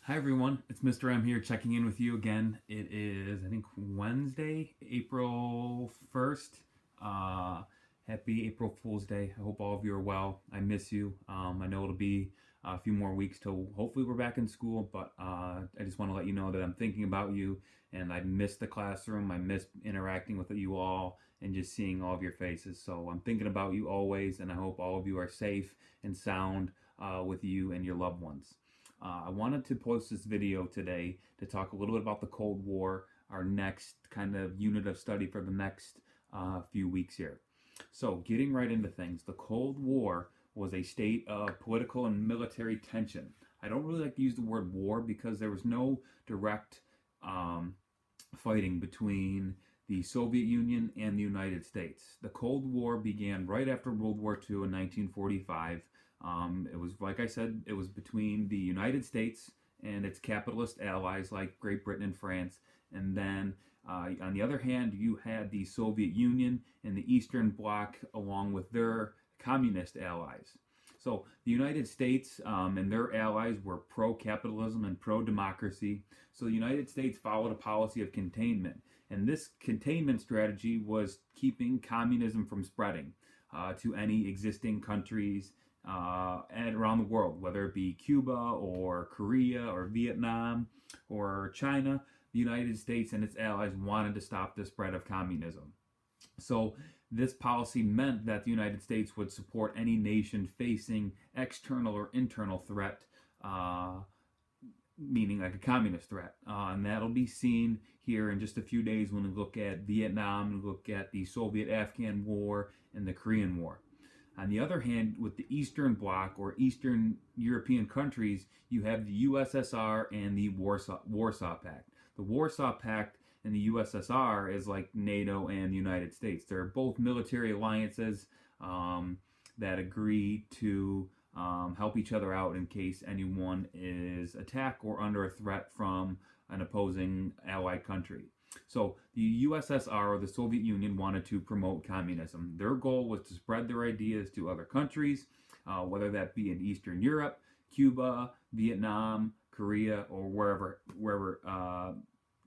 Hi everyone, it's Mr. M here checking in with you again. It is, I think, Wednesday, April 1st. Uh, Happy April Fool's Day. I hope all of you are well. I miss you. I know it'll be a few more weeks till hopefully we're back in school, but I just want to let you know that I'm thinking about you and I miss the classroom. I miss interacting with you all and just seeing all of your faces. So I'm thinking about you always, and I hope all of you are safe and sound with you and your loved ones. I wanted to post this video today to talk a little bit about the Cold War, our next kind of unit of study for the next few weeks here. So, getting right into things, the Cold War was a state of political and military tension. I don't really like to use the word war because there was no direct um, fighting between the Soviet Union and the United States. The Cold War began right after World War II in 1945. It was, like I said, it was between the United States and its capitalist allies like Great Britain and France. And then on the other hand, you had the Soviet Union and the Eastern Bloc along with their communist allies. So the United States and their allies were pro-capitalism and pro-democracy. So the United States followed a policy of containment. And this containment strategy was keeping communism from spreading to any existing countries and around the world, whether it be Cuba or Korea or Vietnam or China. The United States and its allies wanted to stop the spread of communism. So this policy meant that the United States would support any nation facing external or internal threat, uh, meaning like a communist threat. And that'll be seen here in just a few days when we look at Vietnam and look at the Soviet-Afghan War and the Korean War. On the other hand, with the Eastern Bloc or Eastern European countries, you have the USSR and the Warsaw Pact. The Warsaw Pact and the USSR is like NATO and the United States. They're both military alliances that agree to help each other out in case anyone is attacked or under a threat from an opposing allied country. So the USSR or the Soviet Union wanted to promote communism. Their goal was to spread their ideas to other countries, whether that be in Eastern Europe, Cuba, Vietnam, Korea, or wherever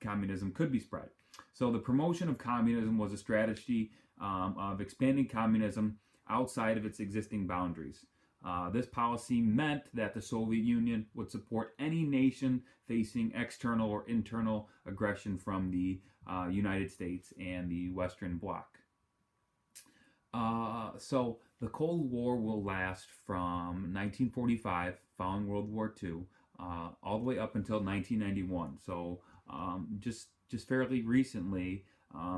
communism could be spread. So the promotion of communism was a strategy of expanding communism outside of its existing boundaries. This policy meant that the Soviet Union would support any nation facing external or internal aggression from the United States and the Western Bloc. So the Cold War will last from 1945, following World War II, all the way up until 1991. So just fairly recently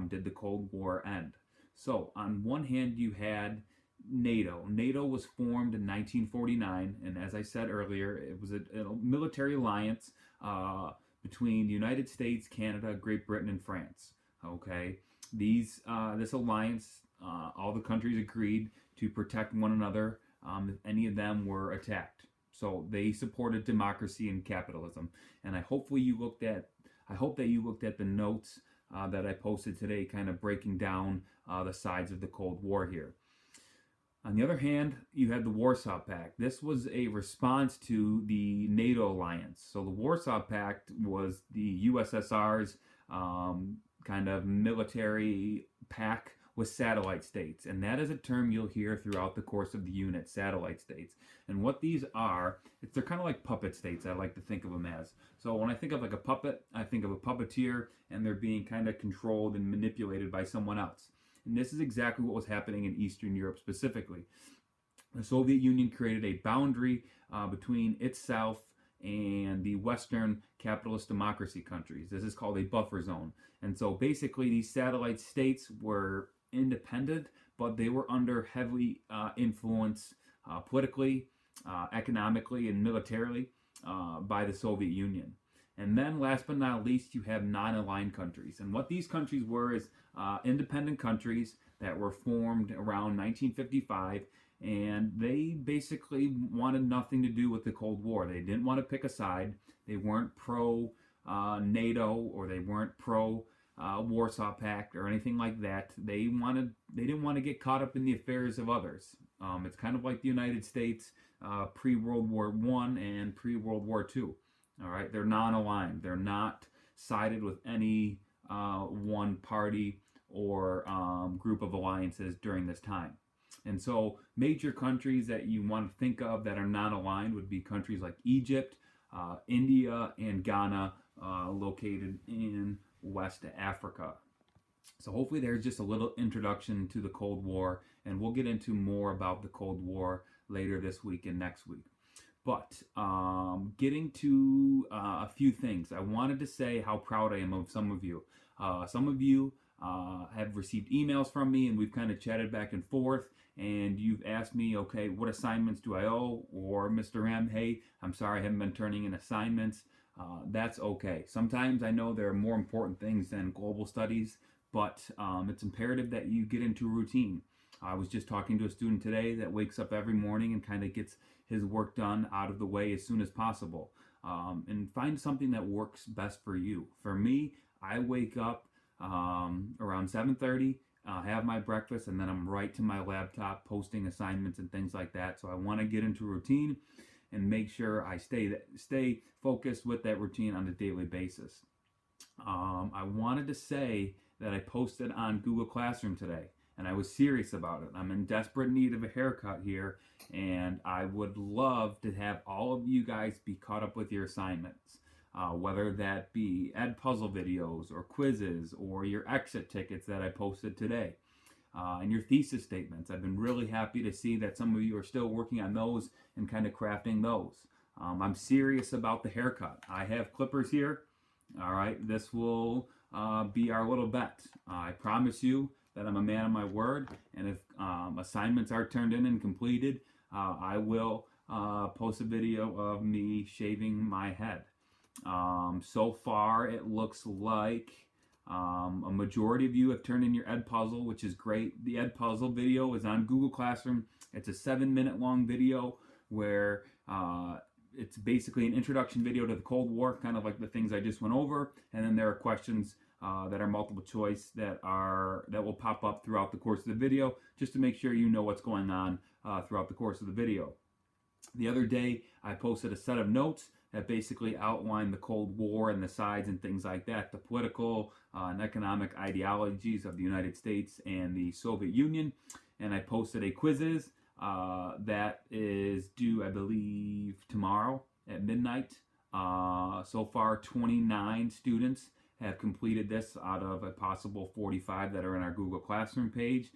did the Cold War end. So on one hand, you had NATO. NATO was formed in 1949, and as I said earlier, it was a military alliance between the United States, Canada, Great Britain, and France. Okay, this alliance, all the countries agreed to protect one another if any of them were attacked. So they supported democracy and capitalism, and I hope that you looked at the notes that I posted today, kind of breaking down the sides of the Cold War here. On the other hand, you had the Warsaw Pact. This was a response to the NATO alliance. So the Warsaw Pact was the USSR's kind of military pact with satellite states. And that is a term you'll hear throughout the course of the unit, satellite states. And what these are, they're kind of like puppet states, I like to think of them as. So when I think of like a puppet, I think of a puppeteer, and they're being kind of controlled and manipulated by someone else. And this is exactly what was happening in Eastern Europe specifically. The Soviet Union created a boundary between itself and the Western capitalist democracy countries. This is called a buffer zone. And so basically, these satellite states were independent, but they were under heavy influence politically, economically, and militarily by the Soviet Union. And then, last but not least, you have non-aligned countries. And what these countries were is independent countries that were formed around 1955, and they basically wanted nothing to do with the Cold War. They didn't want to pick a side. They weren't pro NATO or they weren't pro Warsaw Pact or anything like that. They didn't want to get caught up in the affairs of others. It's kind of like the United States pre World War I and pre World War II. All right, they're non-aligned. They're not sided with any one party or group of alliances during this time. And so, major countries that you want to think of that are non-aligned would be countries like Egypt, India, and Ghana, located in West Africa. So hopefully there's just a little introduction to the Cold War, and we'll get into more about the Cold War later this week and next week. But getting to a few things, I wanted to say how proud I am of some of you. Some of you have received emails from me, and we've kind of chatted back and forth. And you've asked me, okay, what assignments do I owe? Or Mr. M, hey, I'm sorry I haven't been turning in assignments. That's okay. Sometimes I know there are more important things than global studies, but it's imperative that you get into a routine. I was just talking to a student today that wakes up every morning and kind of gets his work done out of the way as soon as possible. And find something that works best for you. For me, I wake up around 7:30, have my breakfast, and then I'm right to my laptop posting assignments and things like that. So I want to get into a routine and make sure I stay focused with that routine on a daily basis. I wanted to say that I posted on Google Classroom today, and I was serious about it. I'm in desperate need of a haircut here, and I would love to have all of you guys be caught up with your assignments, whether that be Edpuzzle videos or quizzes or your exit tickets that I posted today. And your thesis statements. I've been really happy to see that some of you are still working on those and kind of crafting those. I'm serious about the haircut. I have clippers here. All right, this will be our little bet. I promise you that I'm a man of my word, and if assignments are turned in and completed, I will post a video of me shaving my head. So far, it looks like a majority of you have turned in your Edpuzzle, which is great. The Edpuzzle video is on Google Classroom. It's a 7-minute long video where it's basically an introduction video to the Cold War, kind of like the things I just went over, and then there are questions that are multiple choice that will pop up throughout the course of the video, just to make sure you know what's going on throughout the course of the video. The other day, I posted a set of notes that basically outlined the Cold War and the sides and things like that, the political and economic ideologies of the United States and the Soviet Union. And I posted a quizzes that is due, I believe, tomorrow at midnight. So far, 29 students have completed this out of a possible 45 that are in our Google Classroom page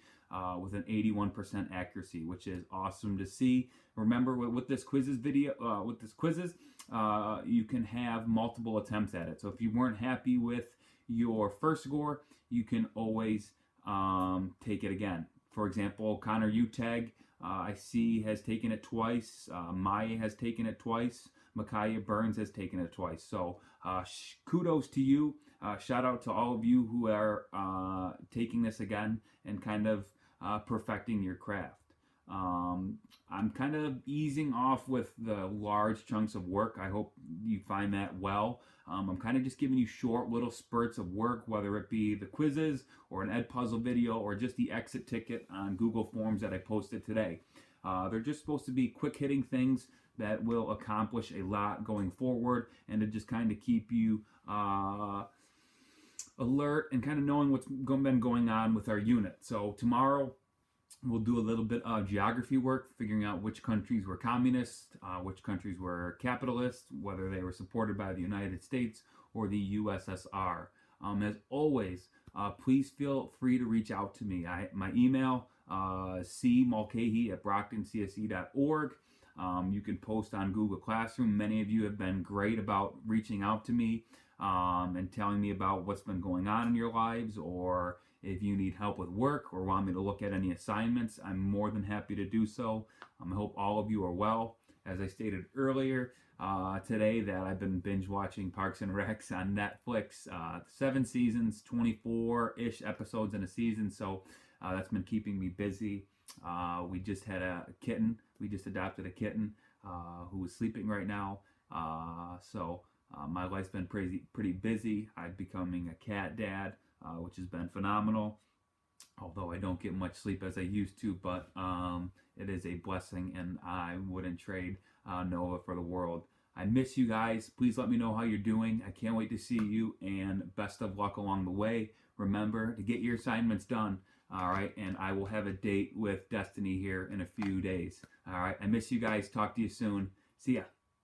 with an 81% accuracy, which is awesome to see. Remember, with this quizzes video, you can have multiple attempts at it. So if you weren't happy with your first score, you can always take it again. For example, Connor Utag, I see, has taken it twice. Maya has taken it twice. Micaiah Burns has taken it twice. So kudos to you. Shout out to all of you who are taking this again and kind of perfecting your craft. I'm kind of easing off with the large chunks of work. I hope you find that well. I'm kind of just giving you short little spurts of work, whether it be the quizzes or an Edpuzzle video or just the exit ticket on Google Forms that I posted today. They're just supposed to be quick hitting things that will accomplish a lot going forward, and to just kind of keep you alert and kind of knowing what's been going on with our unit. So tomorrow we'll do a little bit of geography work, figuring out which countries were communist, which countries were capitalist, whether they were supported by the United States or the USSR. As always, please feel free to reach out to me. My email, cmulcahy@brocktoncse.org. You can post on Google Classroom. Many of you have been great about reaching out to me and telling me about what's been going on in your lives, or if you need help with work or want me to look at any assignments, I'm more than happy to do so. I hope all of you are well. As I stated earlier today, that I've been binge watching Parks and Recs on Netflix. 7 seasons, 24-ish episodes in a season, so that's been keeping me busy. We just had a kitten. We just adopted a kitten who is sleeping right now. So my life's been pretty busy. I'm becoming a cat dad, which has been phenomenal. Although I don't get much sleep as I used to, but it is a blessing, and I wouldn't trade Noah for the world. I miss you guys. Please let me know how you're doing. I can't wait to see you, and best of luck along the way. Remember to get your assignments done. All right, and I will have a date with Destiny here in a few days. All right, I miss you guys. Talk to you soon. See ya.